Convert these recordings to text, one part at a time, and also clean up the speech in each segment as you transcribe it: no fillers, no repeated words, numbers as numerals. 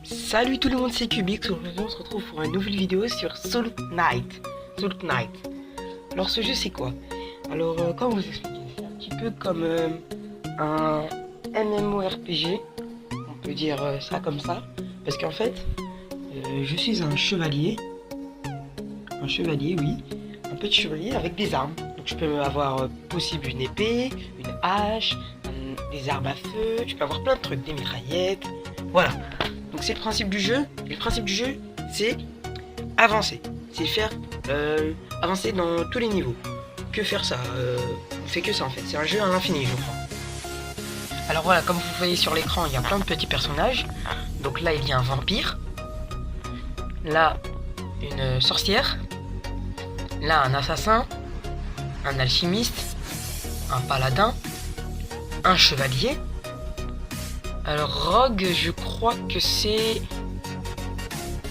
Salut tout le monde, c'est Kubix. Aujourd'hui on se retrouve pour une nouvelle vidéo sur Soul Knight. Alors ce jeu c'est quoi? Alors comment vous expliquer? C'est un petit peu comme un MMORPG. On peut dire ça comme ça. Parce qu'en fait, je suis un chevalier. Un chevalier, oui. Un petit chevalier avec des armes. Donc je peux avoir possible une épée, une hache, des armes à feu. Je peux avoir plein de trucs, des mitraillettes. Voilà. Donc c'est le principe du jeu. Et le principe du jeu, c'est avancer. C'est faire avancer dans tous les niveaux. Que faire ça on fait que ça en fait. C'est un jeu à l'infini, je crois. Alors voilà, comme vous voyez sur l'écran, il y a plein de petits personnages. Donc là, il y a un vampire. Là, une sorcière. Là, un assassin. Un alchimiste. Un paladin. Un chevalier. Alors Rogue, je crois que c'est...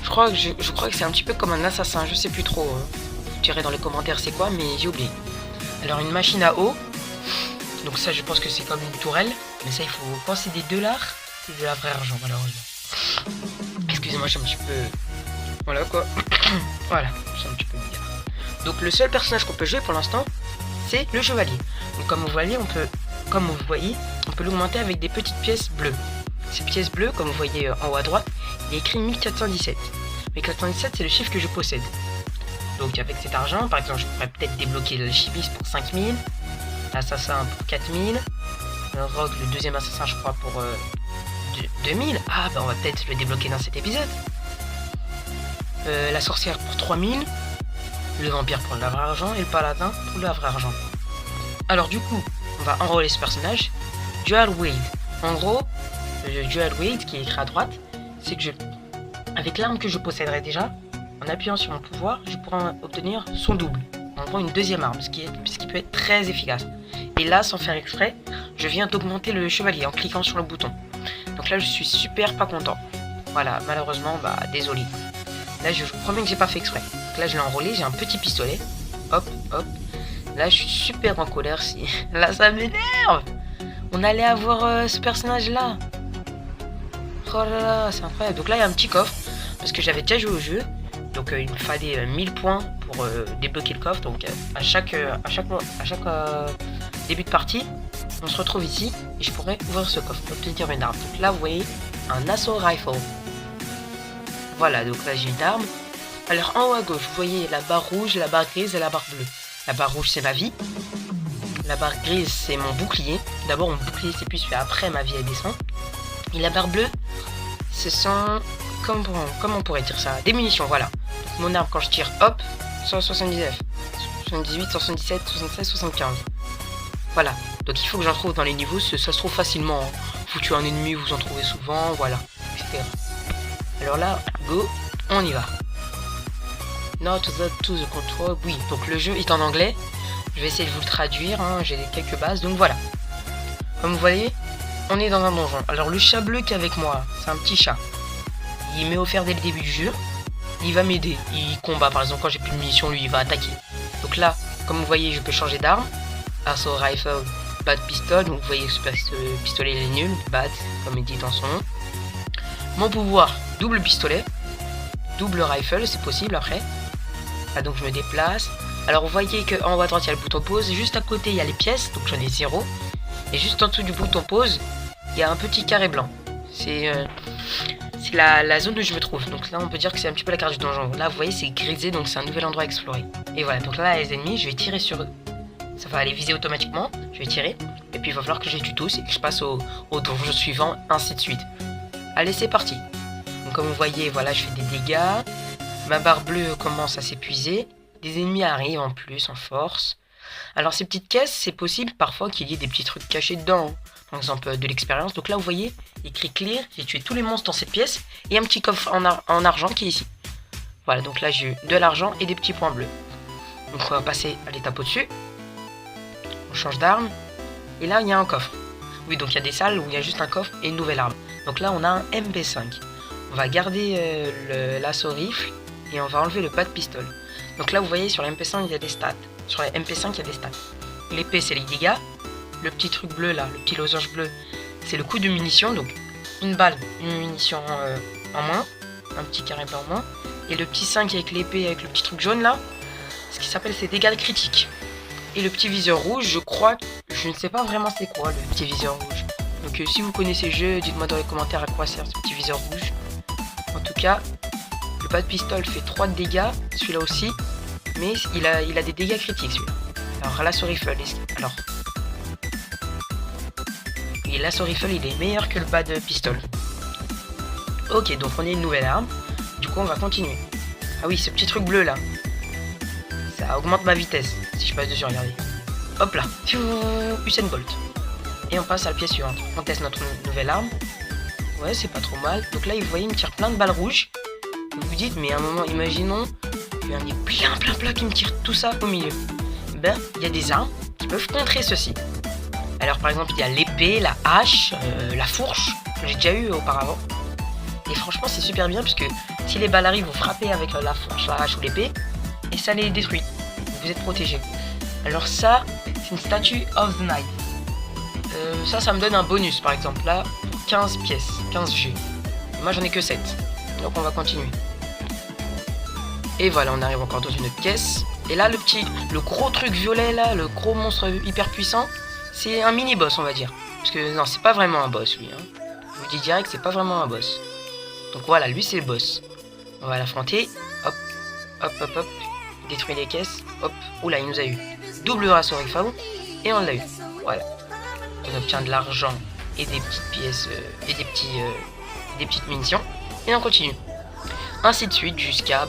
Je crois que c'est un petit peu comme un assassin, je sais plus trop. Vous direz dans les commentaires c'est quoi, mais j'ai oublié. Alors une machine à eau. Donc ça je pense que c'est comme une tourelle. Mais ça il faut posséder $, c'est de la vraie argent malheureusement. Excusez-moi, je suis un petit peu... Voilà quoi. Voilà, je suis un petit peu bizarre. Donc le seul personnage qu'on peut jouer pour l'instant, c'est le chevalier. Donc comme vous voyez, on peut l'augmenter avec des petites pièces bleues. Ces pièces bleues, comme vous voyez en haut à droite, il est écrit 1417. 1417, c'est le chiffre que je possède. Donc avec cet argent, par exemple, je pourrais peut-être débloquer l'alchimiste pour 5000, l'assassin pour 4000, le rogue, le deuxième assassin, je crois, pour 2000. Ah, bah on va peut-être le débloquer dans cet épisode. La sorcière pour 3000, le vampire pour le vrai argent et le paladin pour le vrai argent. Alors du coup, on va enrôler ce personnage. Dual Wield. En gros, le Dual Wield qui est écrit à droite, c'est que avec l'arme que je posséderai déjà, en appuyant sur mon pouvoir, je pourrai obtenir son double. En gros, une deuxième arme, ce qui peut être très efficace. Et là, sans faire exprès, je viens d'augmenter le chevalier en cliquant sur le bouton. Donc là, je suis super pas content. Voilà, malheureusement, bah désolé. Là, je vous promets que j'ai pas fait exprès. Donc là, je l'ai enrôlé, j'ai un petit pistolet. Hop, hop. Là, je suis super en colère. Si là, ça m'énerve. On allait avoir ce personnage-là. Oh là là, c'est incroyable. Donc là, il y a un petit coffre. Parce que j'avais déjà joué au jeu. Donc il me fallait 1000 points pour débloquer le coffre. Donc à chaque début de partie, on se retrouve ici. Et je pourrais ouvrir ce coffre pour obtenir une arme. Donc là, vous voyez, un assaut rifle. Voilà, donc là, j'ai une arme. Alors en haut à gauche, vous voyez la barre rouge, la barre grise et la barre bleue. La barre rouge, c'est ma vie. La barre grise, c'est mon bouclier. D'abord, mon bouclier, c'est plus fait après ma vie, elle descend. Et la barre bleue, ce sont... Comment on pourrait dire ça? Des munitions, voilà. Donc, mon arme, quand je tire, hop, 179, 78, 177, 76, 75. Voilà. Donc, il faut que j'en trouve dans les niveaux. Ça se trouve facilement. Vous tuez un ennemi, vous en trouvez souvent, voilà, etc. Alors là, go, on y va. Not to the control. Oui, donc le jeu est en anglais. Je vais essayer de vous le traduire, hein. J'ai quelques bases, donc voilà. Comme vous voyez, on est dans un donjon. Alors le chat bleu qui est avec moi, c'est un petit chat. Il m'est offert dès le début du jeu. Il va m'aider. Il combat, par exemple, quand j'ai plus de munitions, lui, il va attaquer. Donc là, comme vous voyez, je peux changer d'arme. Assault rifle, bad pistol. Donc vous voyez, ce pistolet, il est nul. Bad, comme il dit dans son nom. Mon pouvoir, double pistolet. Double rifle, c'est possible après. Ah, donc je me déplace. Alors vous voyez qu'en haut à droite il y a le bouton pause. Juste à côté il y a les pièces, donc j'en ai 0. Et juste en dessous du bouton pause, il y a un petit carré blanc. C'est la zone où je me trouve. Donc là on peut dire que c'est un petit peu la carte du donjon. Là vous voyez c'est grisé, donc c'est un nouvel endroit à explorer. Et voilà, donc là les ennemis, je vais tirer sur eux. Ça va aller viser automatiquement. Je vais tirer. Et puis il va falloir que je les tue tous et que je passe au donjon suivant, ainsi de suite. Allez, c'est parti. Donc comme vous voyez, voilà, je fais des dégâts. Ma barre bleue commence à s'épuiser. Des ennemis arrivent en plus, en force. Alors ces petites caisses, c'est possible parfois qu'il y ait des petits trucs cachés dedans. Par exemple de l'expérience. Donc là vous voyez, écrit clear, j'ai tué tous les monstres dans cette pièce. Et un petit coffre en argent qui est ici. Voilà, donc là j'ai eu de l'argent et des petits points bleus. Donc on va passer à l'étape au-dessus. On change d'arme. Et là il y a un coffre. Oui, donc il y a des salles où il y a juste un coffre et une nouvelle arme. Donc là on a un MP5. On va garder l'assaut rifle. Et on va enlever le pas de pistolet. Donc là vous voyez sur la MP5 il y a des stats. Sur la MP5 il y a des stats. L'épée c'est les dégâts. Le petit truc bleu là, le petit losange bleu, c'est le coup de munition. Donc une balle, une munition en moins, un petit carré blanc en moins. Et le petit 5 avec l'épée, avec le petit truc jaune là, ce qui s'appelle ses dégâts critiques. Et le petit viseur rouge, je crois, je ne sais pas vraiment c'est quoi le petit viseur rouge. Donc si vous connaissez le jeu, dites-moi dans les commentaires à quoi sert ce petit viseur rouge. En tout cas, le bas de pistole fait 3 de dégâts, celui-là aussi. Mais il a des dégâts critiques celui-là. Alors l'assaut rifle, alors... Et l'assaut rifle il est meilleur que le bas de pistole. Ok, donc on a une nouvelle arme. Du coup on va continuer. Ah oui, ce petit truc bleu là. Ça augmente ma vitesse. Si je passe dessus, regardez. Hop là. Usain Bolt. Et on passe à la pièce suivante. On teste notre nouvelle arme. Ouais, c'est pas trop mal. Donc là, vous voyez, il me tire plein de balles rouges. Vous vous dites, mais à un moment, imaginons, il y en a plein qui me tirent tout ça au milieu. Ben, il y a des armes qui peuvent contrer ceci. Alors, par exemple, il y a l'épée, la hache, la fourche, que j'ai déjà eu auparavant. Et franchement, c'est super bien, puisque si les balles arrivent, vous frappez avec la fourche, la hache ou l'épée, et ça les détruit. Vous êtes protégé. Alors ça, c'est une statue of the night. Ça me donne un bonus, par exemple, là, pour 15 pièces, 15 G. Moi, j'en ai que 7. Donc, on va continuer. Et voilà, on arrive encore dans une autre pièce. Et là, le gros truc violet, là, le gros monstre hyper puissant, c'est un mini-boss, on va dire. Parce que, non, c'est pas vraiment un boss, lui. Hein. Je vous dis direct, c'est pas vraiment un boss. Donc, voilà, lui, c'est le boss. On va l'affronter. Hop, hop, hop, hop. Détruire les caisses. Hop. Oula, il nous a eu. Double assaut rifle. Et on l'a eu. Voilà. On obtient de l'argent et des petites pièces et des petites munitions. Et on continue. Ainsi de suite jusqu'à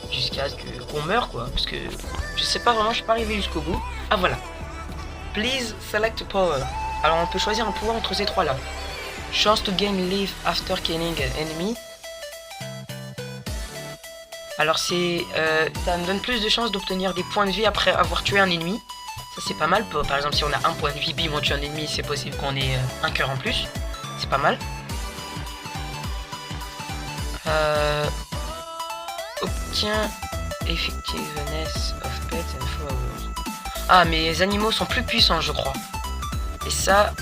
ce qu'on meure quoi. Parce que je sais pas vraiment, je suis pas arrivé jusqu'au bout. Ah voilà. Please select a power. Alors on peut choisir un pouvoir entre ces trois là. Chance to gain life after killing an enemy. Alors c'est ça me donne plus de chances d'obtenir des points de vie après avoir tué un ennemi. Ça c'est pas mal. Par exemple si on a un point de vie, bim on tue un ennemi, c'est possible qu'on ait un cœur en plus. C'est pas mal. Obtient effectiveness of pets and followers. Ah mais les animaux sont plus puissants je crois. Et ça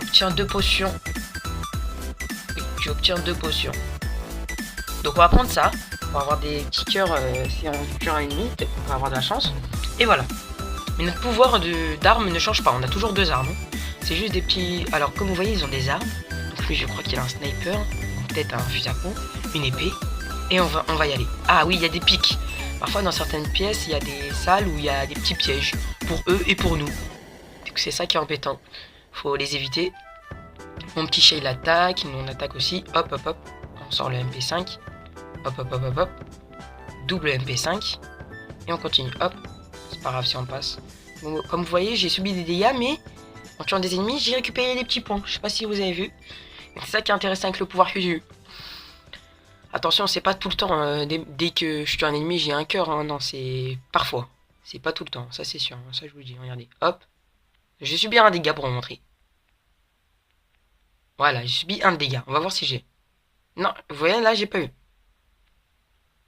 obtient 2 potions. Oui, tu obtiens 2 potions. Donc on va prendre ça. On va avoir des petits cœurs si on tue un ennemi, peut-être qu'on va avoir de la chance. Et voilà. Mais notre pouvoir d'armes ne change pas, on a toujours 2 armes. C'est juste des petits... Alors comme vous voyez ils ont des armes. Donc lui je crois qu'il a un sniper, peut-être un fusil à pompe, une épée. Et on va y aller. Ah oui il y a des pics. Parfois dans certaines pièces il y a des salles où il y a des petits pièges. Pour eux et pour nous. Donc c'est ça qui est embêtant. Faut les éviter. Mon petit chat il attaque, nous on attaque aussi. Hop hop hop. On sort le MP5. Hop hop hop hop hop. Double MP5. Et on continue. Hop. C'est pas grave si on passe. Bon, comme vous voyez, j'ai subi des dégâts, mais en tuant des ennemis, j'ai récupéré des petits points. Je sais pas si vous avez vu. C'est ça qui est intéressant avec le pouvoir que j'ai eu. Attention, c'est pas tout le temps. Dès que je tue un ennemi, j'ai un cœur. Hein. Non, c'est parfois. C'est pas tout le temps. Ça, c'est sûr. Ça, je vous le dis. Regardez. Hop. J'ai subi un dégât pour vous montrer. Voilà, j'ai subi un dégât. On va voir si j'ai. Non, vous voyez, là, j'ai pas eu.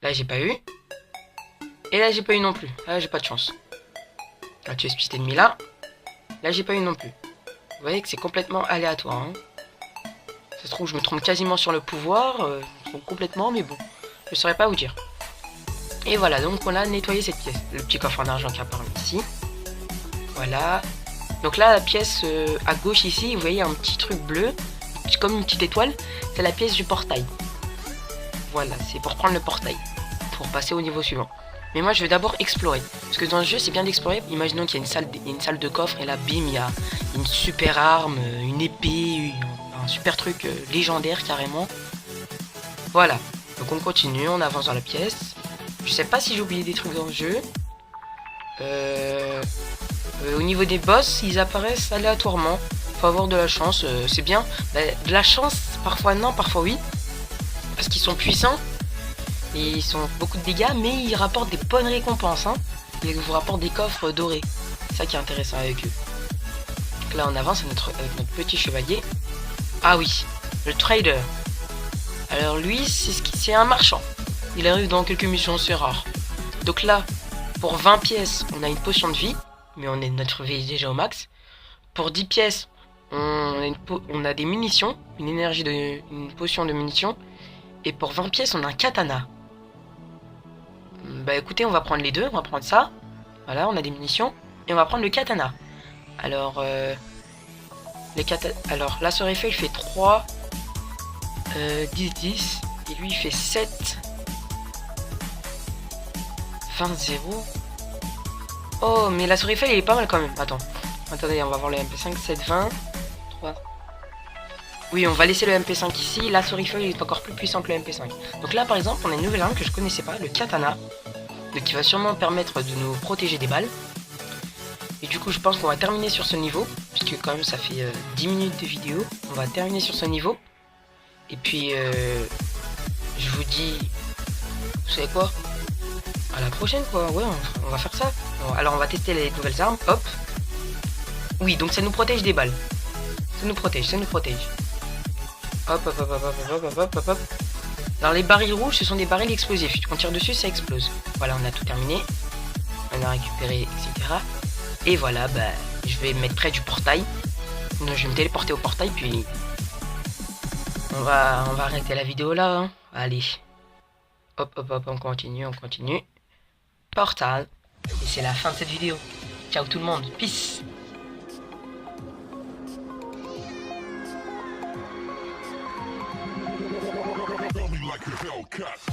Là, j'ai pas eu. Et là, j'ai pas eu non plus. Là, j'ai pas de chance. Là, tu es ce petit ennemi là. Là, j'ai pas eu non plus. Vous voyez que c'est complètement aléatoire. Hein. Ça se trouve, je me trompe quasiment sur le pouvoir. Je me trompe complètement, mais bon. Je saurais pas vous dire. Et voilà, donc on a nettoyé cette pièce. Le petit coffre en argent qui apparaît ici. Voilà. Donc là, la pièce à gauche ici, vous voyez un petit truc bleu. Comme une petite étoile. C'est la pièce du portail. Voilà, c'est pour prendre le portail. Pour passer au niveau suivant. Mais moi, je vais d'abord explorer. Parce que dans le jeu, c'est bien d'explorer. Imaginons qu'il y a une salle de coffre. Et là, bim, il y a une super arme, une épée, un super truc légendaire carrément. Voilà. Donc on continue, on avance dans la pièce. Je sais pas si j'ai oublié des trucs dans le jeu. Au niveau des boss, ils apparaissent aléatoirement. Faut avoir de la chance, c'est bien. De la chance, parfois non, parfois oui. Parce qu'ils sont puissants. Et ils sont beaucoup de dégâts, mais ils rapportent des bonnes récompenses. Hein. Ils vous rapportent des coffres dorés. C'est ça qui est intéressant avec eux. Donc là, on avance avec notre petit chevalier. Ah oui, le trader. Alors lui, c'est un marchand. Il arrive dans quelques missions, c'est rare. Donc là, pour 20 pièces, on a une potion de vie. Mais notre vie est déjà au max. Pour 10 pièces, on a des munitions, une potion de munitions. Et pour 20 pièces, on a un katana. Bah écoutez, on va prendre les deux, on va prendre ça. Voilà, on a des munitions. Et on va prendre le katana. Alors, alors la Sœur Eiffel fait 3, 10, 10. Et lui, il fait 7, 20, 0. Oh, mais la Sœur Eiffel, il est pas mal quand même. Attendez, on va voir le MP5, 7, 20, 3. Oui, on va laisser le MP5 ici. La Sœur Eiffel est encore plus puissant que le MP5. Donc là, par exemple, on a une nouvelle arme que je connaissais pas, le katana. Donc qui va sûrement permettre de nous protéger des balles. Et du coup, je pense qu'on va terminer sur ce niveau. Puisque quand même, ça fait 10 minutes de vidéo. On va terminer sur ce niveau. Et puis, je vous dis... Vous savez quoi? À la prochaine, quoi. Ouais, on va faire ça. Alors, on va tester les nouvelles armes. Hop. Oui, donc ça nous protège des balles. Ça nous protège. Hop, hop, hop, hop, hop, hop, hop, hop, hop. Alors, les barils rouges, ce sont des barils explosifs. Quand on tire dessus, ça explose. Voilà, on a tout terminé. On a récupéré, etc. Et voilà, bah, je vais me mettre près du portail. Donc, je vais me téléporter au portail, puis... On va arrêter la vidéo là. Hein. Allez. Hop, hop, hop, on continue. Portal. Et c'est la fin de cette vidéo. Ciao tout le monde. Peace. Like a Hellcat.